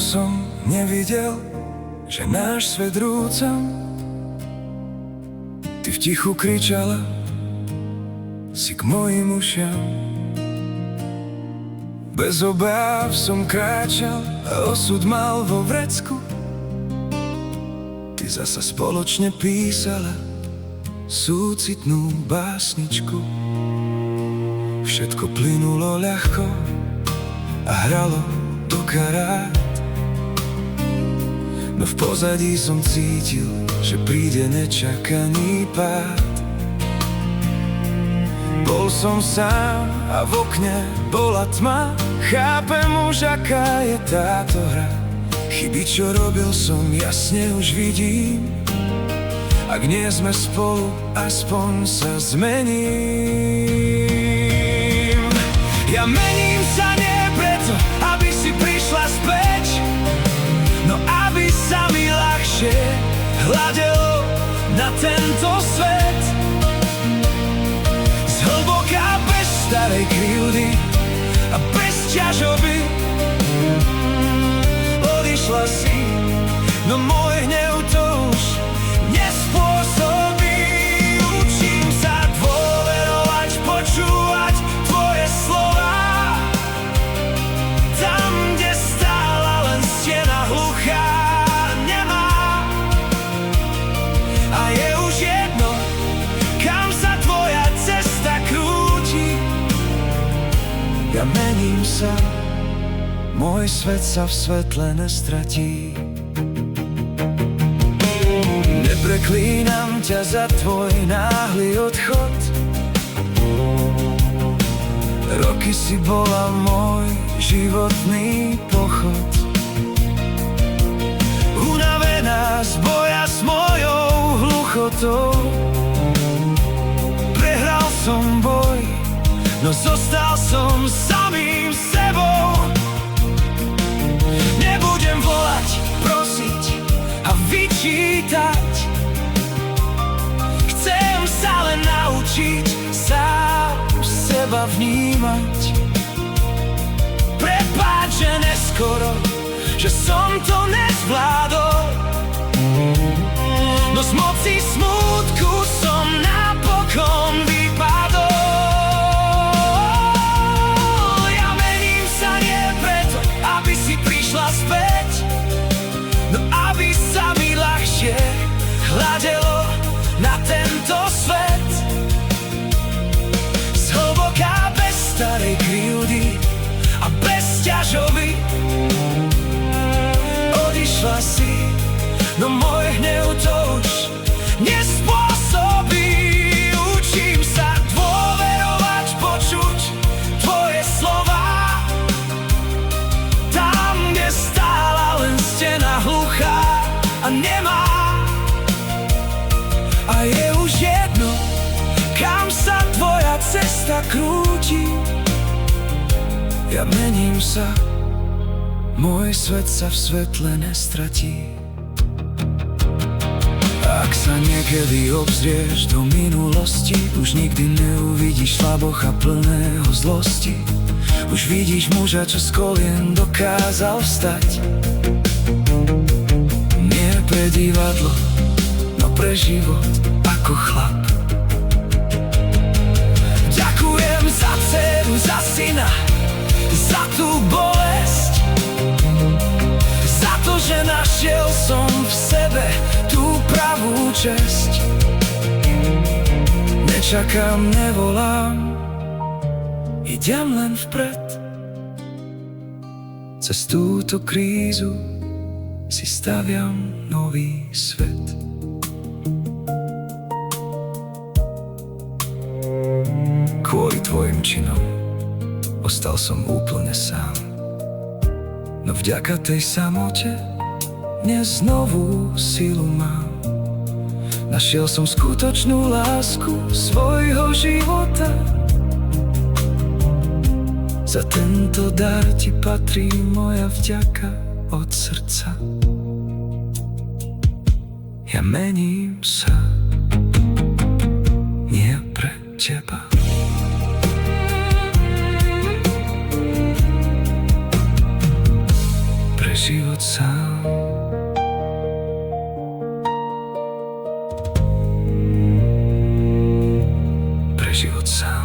som nevidel, že náš svet rúcam. Ty v tichu kričala si k mojim ušiam. Bez obáv som kráčal a osud mal vo vrecku. Ty zasa spoločne písala súcitnú básničku. Všetko plynulo ľahko a hralo do karát. No v pozadí som cítil, že príde nečakaný pád. Bol som sám a v okne bola tma. Chápem už, aká je táto hra. Chyby, čo robil som, jasne už vidím. Ak nie sme spolu, aspoň sa zmením. Ja mením sa nie preto, aby si prišla späť, no aby sa mi ľahšie hľadelo na tento svet. Zhlboka bez starej krivdy a bez ťažoby odišla si, no môj hnev to už nespôsobí. Učím sa dôverovať, počúvať tvoje slová. Tam, kde stála len stena hluchá, nemá. A je už jedno, kam sa tvoja cesta krúti. Ja mením sa, môj svet sa v svetle nestratí. Nepreklínam ťa za tvoj náhly odchod. Roky si bola môj životný pochod. Unavená z boja s mojou hluchotou. Prehral som boj, no zostal som samým sebou. Nebudem volať, prosiť a vyčítať. Chcem sa len naučiť sám seba vnímať. Prepáč, že neskoro, že som to nezvládol, no z moci smútku som napokon vypadol. Ja mením sa nie preto, aby si prišla späť, no aby sa mi ľahšie hľadelo na tento svet. Zhlboka bez starej krivdy a bez ťažoby odišla si, no môj hnev to už nespôsobí. Učím sa dôverovať, počuť tvoje slová. Tam, kde stála len stena hluchá a nemá. A je už jedno, kam sa tvoja cesta krúti. Ja mením sa, môj svet sa v svetle nestratí. Ak sa niekedy obzrieš do minulosti, už nikdy neuvidíš slabocha plného zlosti. Už vidíš muža, čo z kolien dokázal vstať. Nie pre divadlo, no pre život ako chlap. Ďakujem za dceru, za syna, za tú bolesť, za to, že našiel som v sebe tú pravú česť. Nečakám, nevolám, idem len vpred. Cez túto krízu si staviam nový svet. Kvôli tvojim činom ostal som úplne sám. No vďaka tej samote dnes novú silu mám. Našiel som skutočnú lásku svojho života. Za tento dar ti patrí moja vďaka od srdca. Ja mením sa, nie pre teba. Pre život život sám. Pre život sám.